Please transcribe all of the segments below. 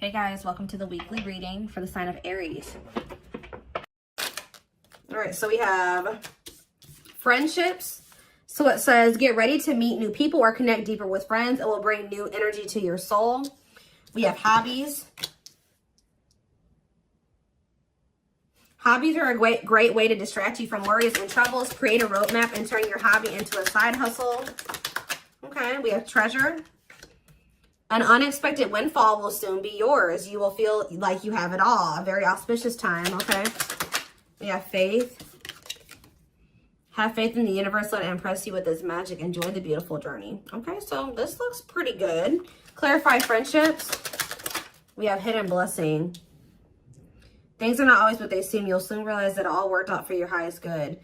Hey guys, welcome to the weekly reading for the sign of Aries. All right, so we have friendships. So it says, get ready to meet new people or connect deeper with friends. It will bring new energy to your soul. We have hobbies. Hobbies are a great way to distract you from worries and troubles. Create a roadmap and turn your hobby into a side hustle. Okay, we have treasure. An unexpected windfall will soon be yours. You will feel like you have it all. A very auspicious time, okay? We have faith. Have faith in the universe. Let it impress you with its magic. Enjoy the beautiful journey. Okay, so this looks pretty good. Clarify friendships. We have hidden blessing. Things are not always what they seem. You'll soon realize that it all worked out for your highest good.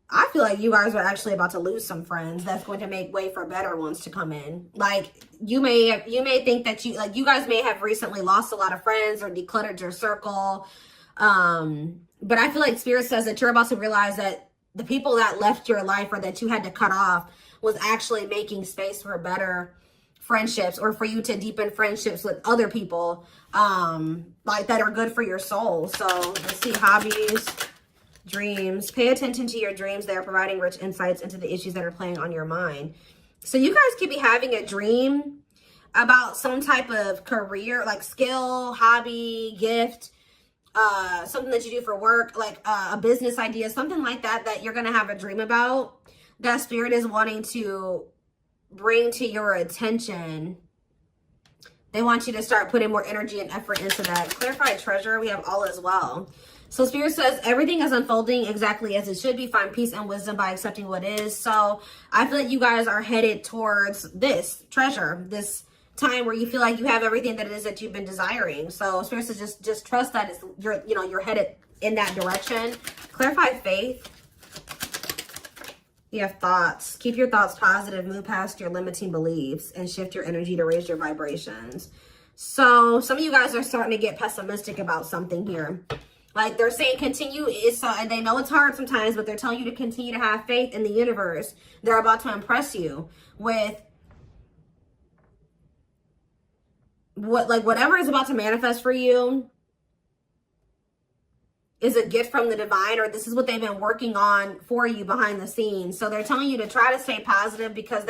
I feel like you guys are actually about to lose some friends. That's going to make way for better ones to come in. Like you may think that you guys may have recently lost a lot of friends or decluttered your circle. But I feel like Spirit says that you're about to realize that the people that left your life or that you had to cut off was actually making space for better friendships, or for you to deepen friendships with other people like that are good for your soul. So let's see, hobbies. Dreams. Pay attention to your dreams. They are providing rich insights into the issues that are playing on your mind. So you guys could be having a dream about some type of career, like skill, hobby, gift, something that you do for work, like a business idea, something like that, that you're going to have a dream about. That Spirit is wanting to bring to your attention. They want you to start putting more energy and effort into that. Clarified treasure. We have all as well. So Spirit says everything is unfolding exactly as it should be. Find peace and wisdom by accepting what is. So I feel like you guys are headed towards this treasure, this time where you feel like you have everything that it is that you've been desiring. So Spirit says just trust that it's, you're headed in that direction. Clarify faith. You have thoughts. Keep your thoughts positive. Move past your limiting beliefs and shift your energy to raise your vibrations. So some of you guys are starting to get pessimistic about something here. Like they're saying continue, and they know it's hard sometimes, but they're telling you to continue to have faith in the universe. They're about to impress you with whatever is about to manifest for you is a gift from the divine, or this is what they've been working on for you behind the scenes. So they're telling you to try to stay positive because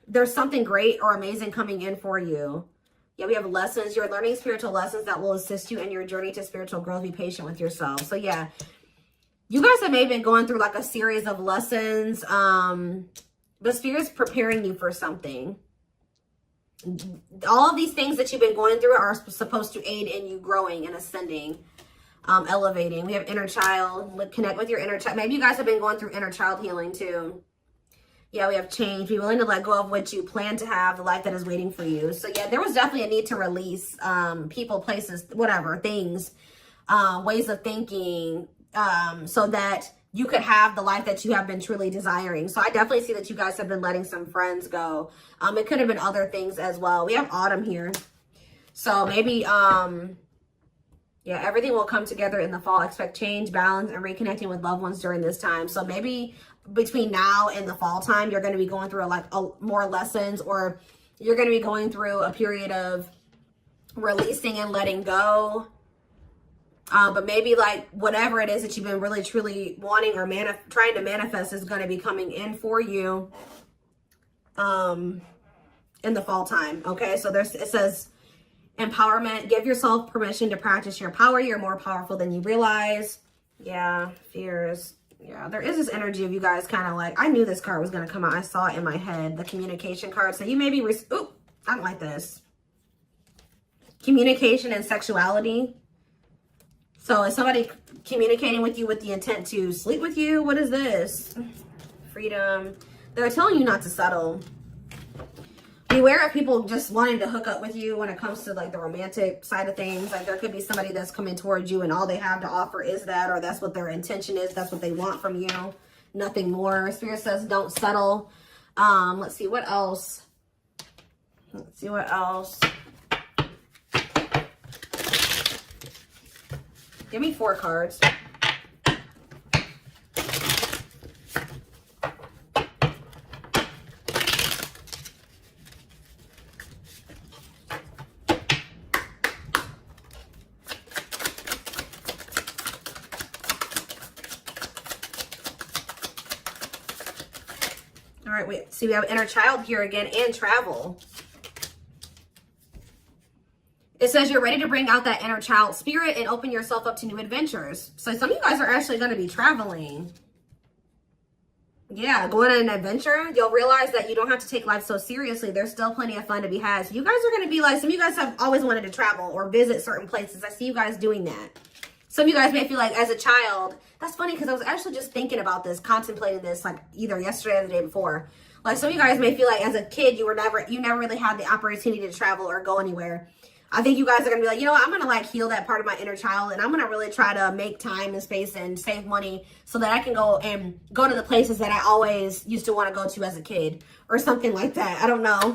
there's something great or amazing coming in for you. Yeah, we have lessons. You're learning spiritual lessons that will assist you in your journey to spiritual growth. Be patient with yourself. So yeah, you guys have maybe been going through like a series of lessons. But Spirit's preparing you for something. All of these things that you've been going through are supposed to aid in you growing and ascending, elevating. We have inner child. Connect with your inner child. Maybe you guys have been going through inner child healing too. Yeah, we have change. Be willing to let go of what you plan to have, the life that is waiting for you. So yeah, there was definitely a need to release people, places, whatever, things, ways of thinking, so that you could have the life that you have been truly desiring. So I definitely see that you guys have been letting some friends go. It could have been other things as well. We have autumn here. So maybe, yeah, everything will come together in the fall. Expect change, balance, and reconnecting with loved ones during this time. So maybe between now and the fall time, you're going to be going through more lessons, or you're going to be going through a period of releasing and letting go. But maybe like whatever it is that you've been really truly wanting or trying to manifest is going to be coming in for you in the fall time. Okay, so it says empowerment. Give yourself permission to practice your power. You're more powerful than you realize. Yeah, fears. Yeah, there is this energy of you guys kind of like, I knew this card was going to come out. I saw it in my head, the communication card. So you may be, ooh, I don't like this. Communication and sexuality. So is somebody communicating with you with the intent to sleep with you? What is this? Freedom. They're telling you not to settle. Beware of people just wanting to hook up with you when it comes to like the romantic side of things. Like there could be somebody that's coming towards you and all they have to offer is that, or that's what their intention is. That's what they want from you. Nothing more. Spirit says don't settle. Let's see what else. Let's see what else. Give me 4 cards. right, wait. So we have inner child here again and travel. It says you're ready to bring out that inner child spirit and open yourself up to new adventures. So some of you guys are actually going to be traveling. Yeah, going on an adventure. You'll realize that you don't have to take life so seriously. There's still plenty of fun to be had. So you guys are going to be like, some of you guys have always wanted to travel or visit certain places. I see you guys doing that. Some of you guys may feel like as a child, that's funny because I was actually just thinking about this, contemplating this like either yesterday or the day before. Like some of you guys may feel like as a kid, you never really had the opportunity to travel or go anywhere. I think you guys are going to be like, you know what, I'm going to like heal that part of my inner child, and I'm going to really try to make time and space and save money so that I can go to the places that I always used to want to go to as a kid or something like that. I don't know.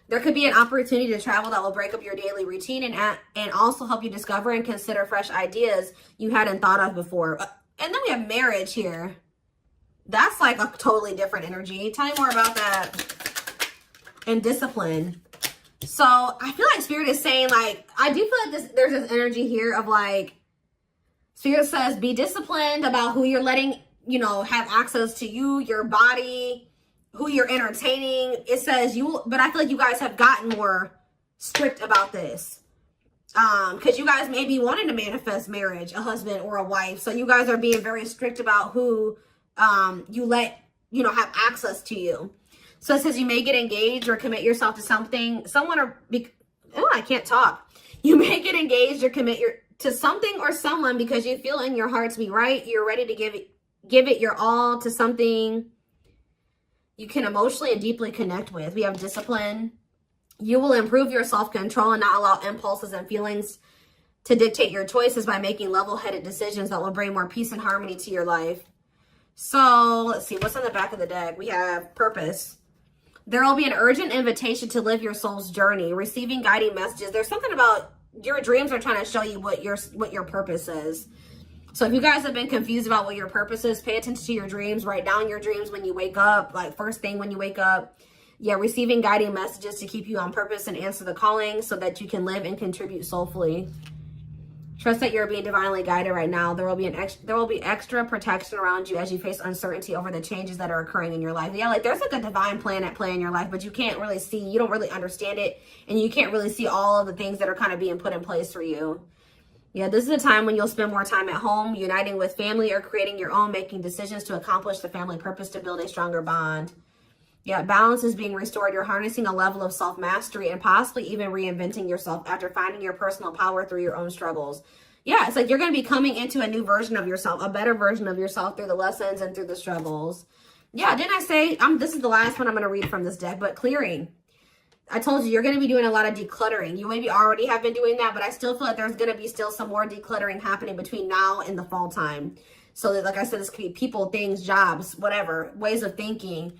There could be an opportunity to travel that will break up your daily routine and also help you discover and consider fresh ideas you hadn't thought of before. And then we have marriage here. That's like a totally different energy. Tell me more about that. And discipline. So I feel like Spirit is saying, like, I do feel like there's this energy here of like, Spirit says, be disciplined about who you're letting, you know, have access to you, your body, who you're entertaining. It says but I feel like you guys have gotten more strict about this. Because you guys may be wanting to manifest marriage, a husband or a wife. So you guys are being very strict about who you let, you know, have access to you. So it says you may get engaged or commit yourself to something, I can't talk. You may get engaged or commit to something or someone because you feel in your heart to be right. You're ready to give it your all to something you can emotionally and deeply connect with. We have discipline. You will improve your self-control and not allow impulses and feelings to dictate your choices by making level-headed decisions that will bring more peace and harmony to your life. So let's see, what's on the back of the deck? We have purpose. There will be an urgent invitation to live your soul's journey, receiving guiding messages. There's something about your dreams are trying to show you what your purpose is. So if you guys have been confused about what your purpose is, pay attention to your dreams. Write down your dreams when you wake up, like first thing when you wake up. Yeah, receiving guiding messages to keep you on purpose and answer the calling so that you can live and contribute soulfully. Trust that you're being divinely guided right now. There will be extra protection around you as you face uncertainty over the changes that are occurring in your life. Yeah, like there's like a divine plan at play in your life, but you can't really see, you don't really understand it, and you can't really see all of the things that are kind of being put in place for you. Yeah, this is a time when you'll spend more time at home, uniting with family or creating your own, making decisions to accomplish the family purpose to build a stronger bond. Yeah, balance is being restored. You're harnessing a level of self-mastery and possibly even reinventing yourself after finding your personal power through your own struggles. Yeah, it's like you're going to be coming into a new version of yourself, a better version of yourself through the lessons and through the struggles. Yeah, didn't I say, this is the last one I'm going to read from this deck, but clearing. I told you, you're going to be doing a lot of decluttering. You maybe already have been doing that, but I still feel like there's going to be still some more decluttering happening between now and the fall time. So that, like I said, this could be people, things, jobs, whatever, ways of thinking,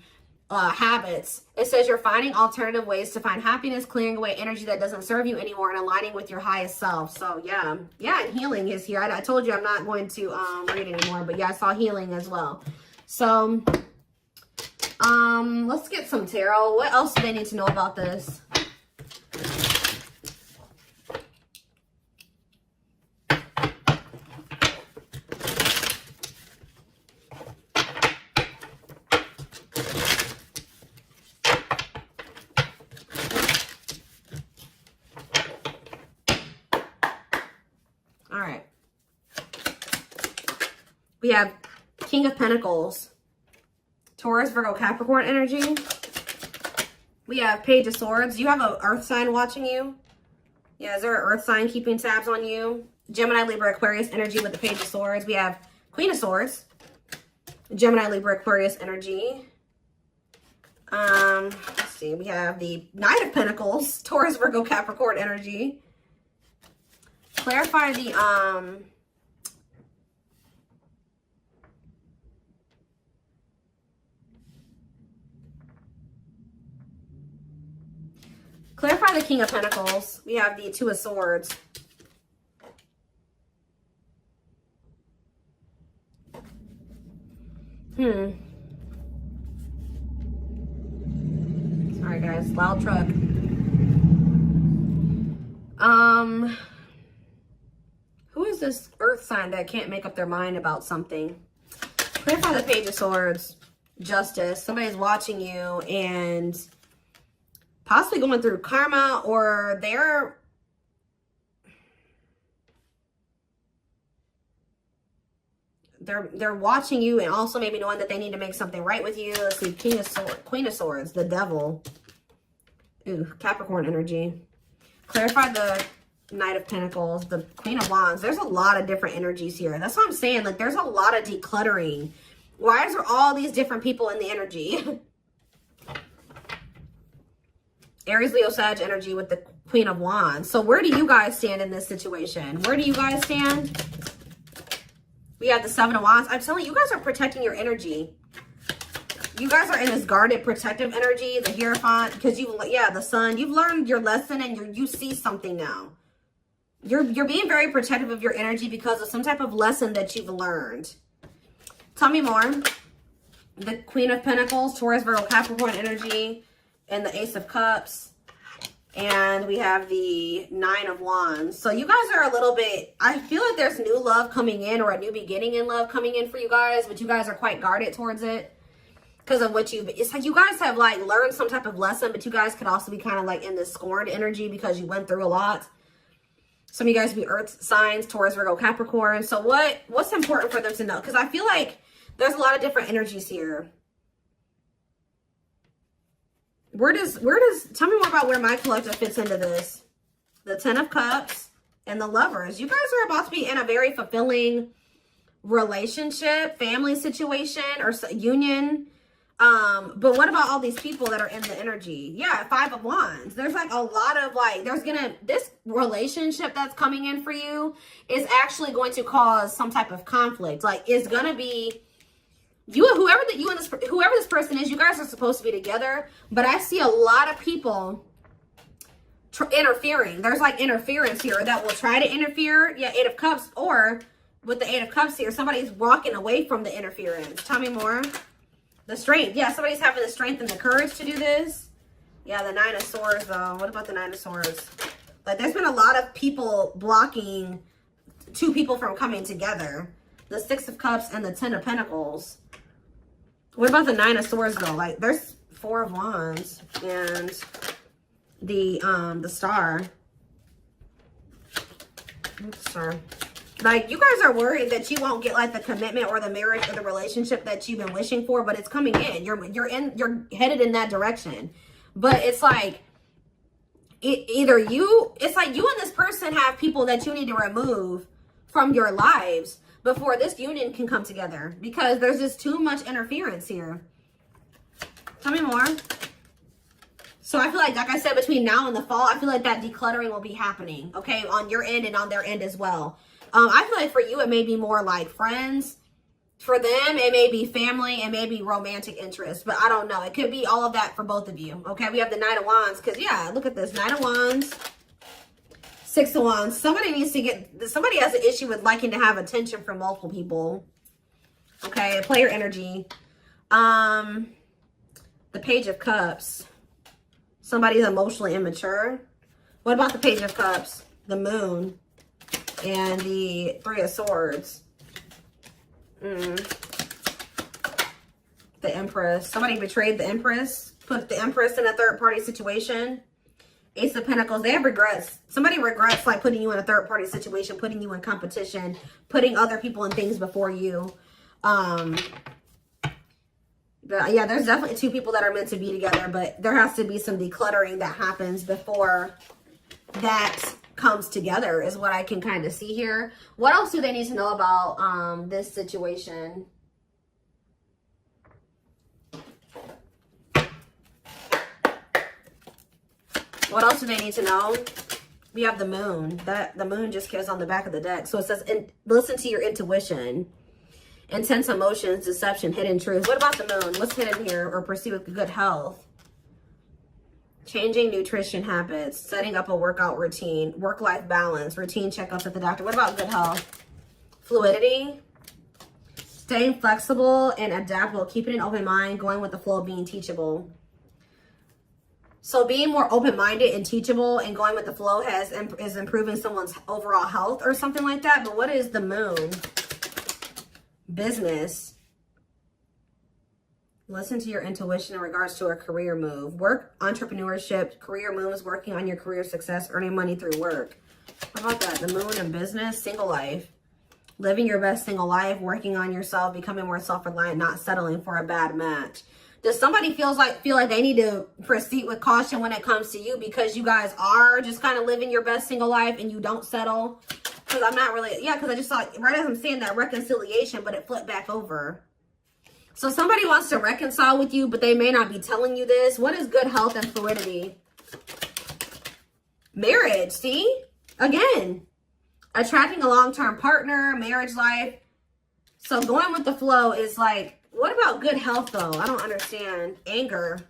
habits. It says you're finding alternative ways to find happiness, clearing away energy that doesn't serve you anymore, and aligning with your highest self. So yeah, and healing is here. I told you I'm not going to read anymore, but yeah, I saw healing as well. So let's get some tarot. What else do they need to know about this? All right. We have King of Pentacles, Taurus, Virgo, Capricorn energy. We have Page of Swords. You have an earth sign watching you. Yeah, is there an earth sign keeping tabs on you? Gemini, Libra, Aquarius energy with the Page of Swords. We have Queen of Swords, Gemini, Libra, Aquarius energy. Let's see. We have the Knight of Pentacles, Taurus, Virgo, Capricorn energy. Clarify the clarify the King of Pentacles. We have the Two of Swords. Sorry guys, loud truck. Who is this earth sign that can't make up their mind about something? Clarify the Page of Swords. Justice. Somebody's watching you and possibly going through karma, or they're watching you and also maybe knowing that they need to make something right with you. Let's see, Queen of Swords, the Devil. Ooh, Capricorn energy. Clarify the Knight of Pentacles, the Queen of Wands. There's a lot of different energies here. That's what I'm saying. Like, there's a lot of decluttering. Why is there all these different people in the energy? Aries, Leo, Sag energy with the Queen of Wands. So where do you guys stand in this situation? Where do you guys stand? We have the Seven of Wands. I'm telling you, you guys are protecting your energy. You guys are in this guarded, protective energy. The Hierophant, because the Sun. You've learned your lesson and you see something now. You're being very protective of your energy because of some type of lesson that you've learned. Tell me more. The Queen of Pentacles, Taurus, Virgo, Capricorn energy, and the Ace of Cups. And we have the Nine of Wands. So you guys are a little bit, I feel like there's new love coming in, or a new beginning in love coming in for you guys, but you guys are quite guarded towards it because of what it's like you guys have like learned some type of lesson, but you guys could also be kind of like in this scorned energy because you went through a lot. Some of you guys be earth signs, Taurus, Virgo, Capricorn. So what's important for them to know? Because I feel like there's a lot of different energies here. Where does, tell me more about where my collective fits into this. The Ten of Cups and the Lovers. You guys are about to be in a very fulfilling relationship, family situation, or union. But what about all these people that are in the energy? Yeah, Five of Wands. There's like a lot of like, this relationship that's coming in for you is actually going to cause some type of conflict. Like, it's going to be, whoever this person is, you guys are supposed to be together, but I see a lot of people interfering. There's like interference here that will try to interfere. Yeah, Eight of Cups, or with the Eight of Cups here, somebody's walking away from the interference. Tell me more. The strength. Yeah, somebody's having the strength and the courage to do this. Yeah, the Nine of Swords, though. What about the Nine of Swords? Like, there's been a lot of people blocking two people from coming together. The Six of Cups and the Ten of Pentacles. What about the Nine of Swords, though? Like, there's Four of Wands and the Star. Star. Like, you guys are worried that you won't get like the commitment or the marriage or the relationship that you've been wishing for, but it's coming in. You're headed in that direction. But it's like it's like you and this person have people that you need to remove from your lives before this union can come together, because there's just too much interference here. Tell me more. So I feel like I said, between now and the fall, I feel like that decluttering will be happening, okay, on your end and on their end as well. I feel like for you, it may be more like friends. For them, it may be family, and maybe romantic interest, but I don't know. It could be all of that for both of you, okay? We have the Knight of Wands, because, yeah, look at this. Knight of Wands, Six of Wands. Somebody has an issue with liking to have attention from multiple people, okay? Player energy. The Page of Cups. Somebody's emotionally immature. What about the Page of Cups? The Moon. And the Three of Swords. The Empress. Somebody betrayed the Empress. Put the Empress in a third-party situation. Ace of Pentacles. They have regrets. Somebody regrets like putting you in a third-party situation, putting you in competition, putting other people and things before you. But yeah, there's definitely two people that are meant to be together, but there has to be some decluttering that happens before that comes together, is what I can kind of see here. What else do they need to know about this situation? What else do they need to know? We have the Moon. The Moon just goes on the back of the deck. So it says, listen to your intuition. Intense emotions, deception, hidden truth. What about the Moon? What's hidden here? Or pursue with good health? Changing nutrition habits, setting up a workout routine, work-life balance, routine checkups at the doctor. What about good health? Fluidity, staying flexible and adaptable, keeping an open mind, going with the flow, being teachable. So being more open-minded and teachable and going with the flow is improving someone's overall health or something like that. But what is the Moon? Business. Listen to your intuition in regards to a career move. Work, entrepreneurship, career moves, working on your career success, earning money through work. How about that? The moon and business, single life. Living your best single life, working on yourself, becoming more self-reliant, not settling for a bad match. Does somebody feel like they need to proceed with caution when it comes to you because you guys are just kind of living your best single life and you don't settle? Because I'm not really, yeah, because I just thought, right as I'm saying that, reconciliation, but it flipped back over. So somebody wants to reconcile with you, but they may not be telling you this. What is good health and fluidity? Marriage, see? Again, attracting a long-term partner, marriage life. So going with the flow is like, what about good health though? I don't understand. Anger.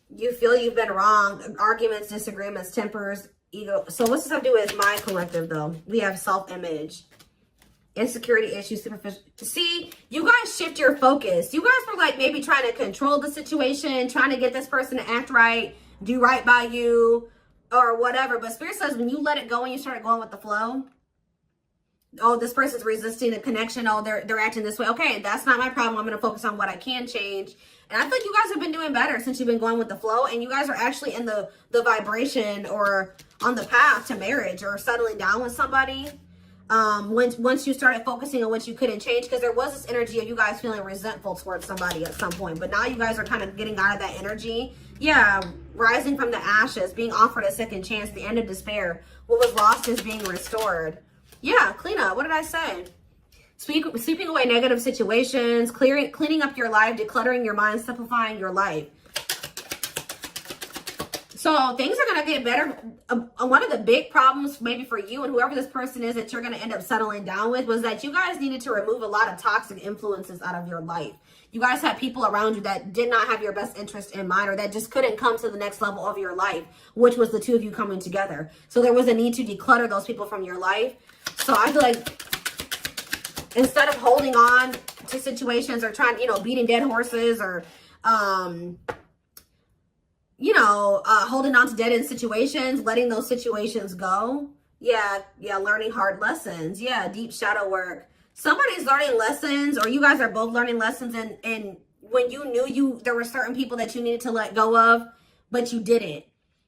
You feel you've been wrong. Arguments, disagreements, tempers, ego. So what's this have to do with my collective though? We have self-image. Insecurity issues, superficial. See, you guys shift your focus. You guys were like maybe trying to control the situation, trying to get this person to act right, do right by you, or whatever. But Spirit says when you let it go and you start going with the flow, oh, this person's resisting the connection. Oh, they're acting this way. Okay, that's not my problem. I'm going to focus on what I can change. And I think you guys have been doing better since you've been going with the flow. And you guys are actually in the vibration or on the path to marriage or settling down with somebody. Once you started focusing on what you couldn't change, because there was this energy of you guys feeling resentful towards somebody at some point, but now you guys are kind of getting out of that energy. Yeah, rising from the ashes, being offered a second chance, the end of despair. What was lost is being restored. Yeah, clean up. What did I say? Sweeping away negative situations, cleaning up your life, decluttering your mind, simplifying your life. So things are going to get better. One of the big problems maybe for you and whoever this person is that you're going to end up settling down with was that you guys needed to remove a lot of toxic influences out of your life. You guys had people around you that did not have your best interest in mind or that just couldn't come to the next level of your life, which was the two of you coming together. So there was a need to declutter those people from your life. So I feel like instead of holding on to situations or trying, beating dead horses or, holding on to dead end situations, letting those situations go. Yeah, learning hard lessons. Yeah, deep shadow work. Somebody's learning lessons, or you guys are both learning lessons, and when you knew there were certain people that you needed to let go of, but you didn't.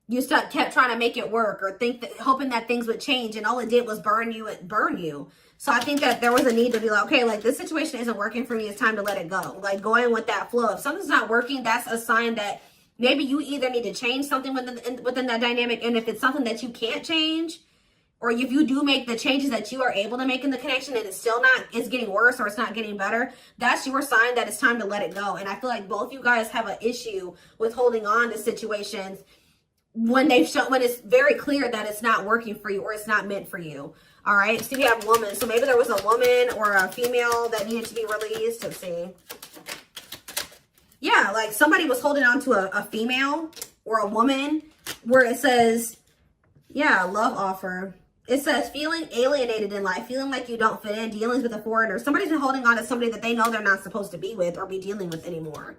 You kept trying to make it work or hoping that things would change, and all it did was burn you. So I think that there was a need to be like, okay, like this situation isn't working for me. It's time to let it go. Like going with that flow. If something's not working, that's a sign that maybe you either need to change something within that dynamic. And if it's something that you can't change, or if you do make the changes that you are able to make in the connection and it's getting worse or it's not getting better, that's your sign that it's time to let it go. And I feel like both you guys have an issue with holding on to situations when it's very clear that it's not working for you or it's not meant for you. All right. So we have woman. So maybe there was a woman or a female that needed to be released. Let's see. Yeah, like somebody was holding on to a female or a woman where it says, yeah, love offer. It says feeling alienated in life, feeling like you don't fit in, dealings with a foreigner. Somebody's been holding on to somebody that they know they're not supposed to be with or be dealing with anymore.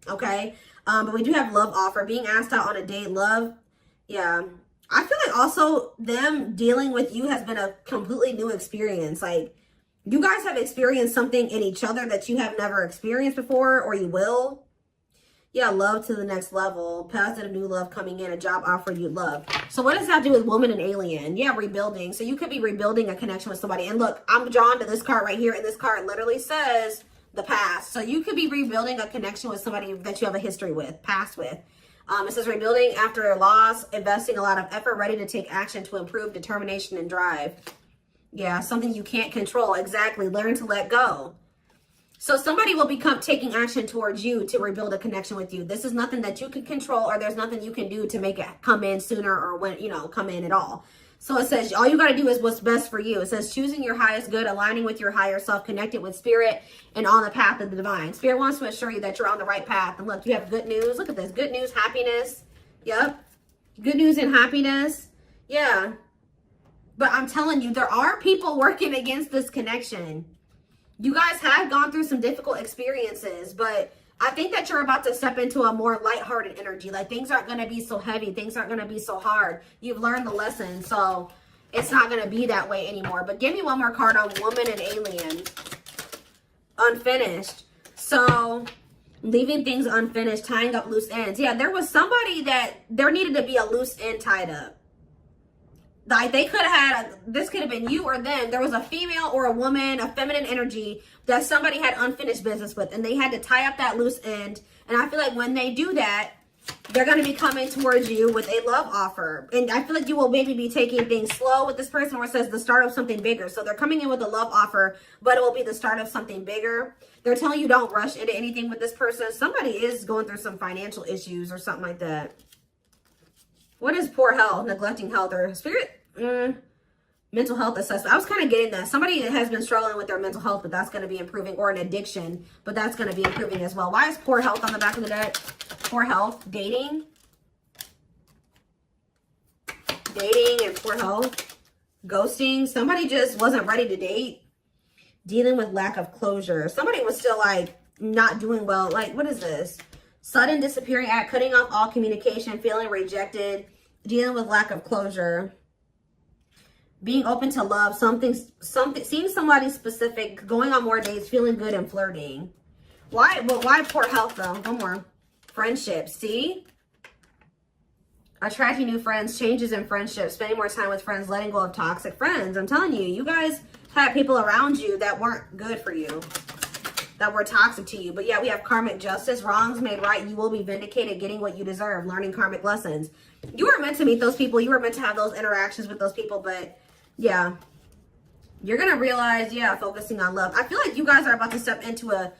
Okay. But we do have love offer, being asked out on a date, love. Yeah. I feel like also them dealing with you has been a completely new experience. Like you guys have experienced something in each other that you have never experienced before, or you will. Yeah, love to the next level. Positive new love coming in, a job offer you love. So what does that do with woman and alien? Yeah, rebuilding. So you could be rebuilding a connection with somebody. And look, I'm drawn to this card right here. And this card literally says the past. So you could be rebuilding a connection with somebody that you have a history with, past with. It says rebuilding after a loss, investing a lot of effort, ready to take action to improve determination and drive. Yeah, something you can't control. Exactly. Learn to let go. So somebody will become taking action towards you to rebuild a connection with you. This is nothing that you can control, or there's nothing you can do to make it come in sooner or when, come in at all. So it says all you got to do is what's best for you. It says choosing your highest good, aligning with your higher self, connected with spirit, and on the path of the divine. Spirit wants to assure you that you're on the right path. And look, you have good news. Look at this. Good news, happiness. Yep. Good news and happiness. Yeah. But I'm telling you, there are people working against this connection. You guys have gone through some difficult experiences, but I think that you're about to step into a more lighthearted energy. Like things aren't going to be so heavy. Things aren't going to be so hard. You've learned the lesson, so it's not going to be that way anymore. But give me one more card on woman and alien. Unfinished. So leaving things unfinished, tying up loose ends. Yeah, there was somebody that there needed to be a loose end tied up. Like they could have had, this could have been you or them. There was a female or a woman, a feminine energy that somebody had unfinished business with, and they had to tie up that loose end. And I feel like when they do that, they're going to be coming towards you with a love offer. And I feel like you will maybe be taking things slow with this person, where it says the start of something bigger. So they're coming in with a love offer, but it will be the start of something bigger. They're telling you don't rush into anything with this person. Somebody is going through some financial issues or something like that. What is poor health, neglecting health, or spirit? Mental health assessment. I was kind of getting that. Somebody has been struggling with their mental health, but that's going to be improving, or an addiction, but that's going to be improving as well. Why is poor health on the back of the deck? Poor health, dating and poor health, ghosting. Somebody just wasn't ready to date, dealing with lack of closure. Somebody was still like not doing well. Like, what is this? Sudden disappearing act, cutting off all communication, feeling rejected, dealing with lack of closure, being open to love, something, seeing somebody specific, going on more dates, feeling good, and flirting. Why? But why poor health though? One more. Friendships. See? Attracting new friends, changes in friendships, spending more time with friends, letting go of toxic friends. I'm telling you, you guys had people around you that weren't good for you, that were toxic to you. But yeah, we have karmic justice, wrongs made right. You will be vindicated, getting what you deserve, learning karmic lessons. You were meant to meet those people. You were meant to have those interactions with those people. But yeah, you're going to realize, yeah, focusing on love. I feel like you guys are about to step into a,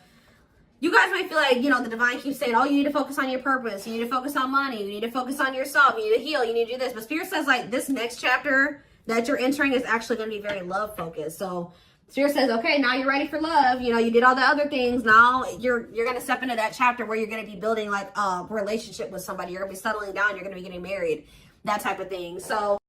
you guys might feel like, you know, the divine keeps saying, oh, you need to focus on your purpose. You need to focus on money. You need to focus on yourself. You need to heal. You need to do this. But Spirit says, like, this next chapter that you're entering is actually going to be very love focused. So Spirit says, okay, now you're ready for love. You know, you did all the other things. Now you're going to step into that chapter where you're going to be building like a relationship with somebody. You're going to be settling down. You're going to be getting married, that type of thing. So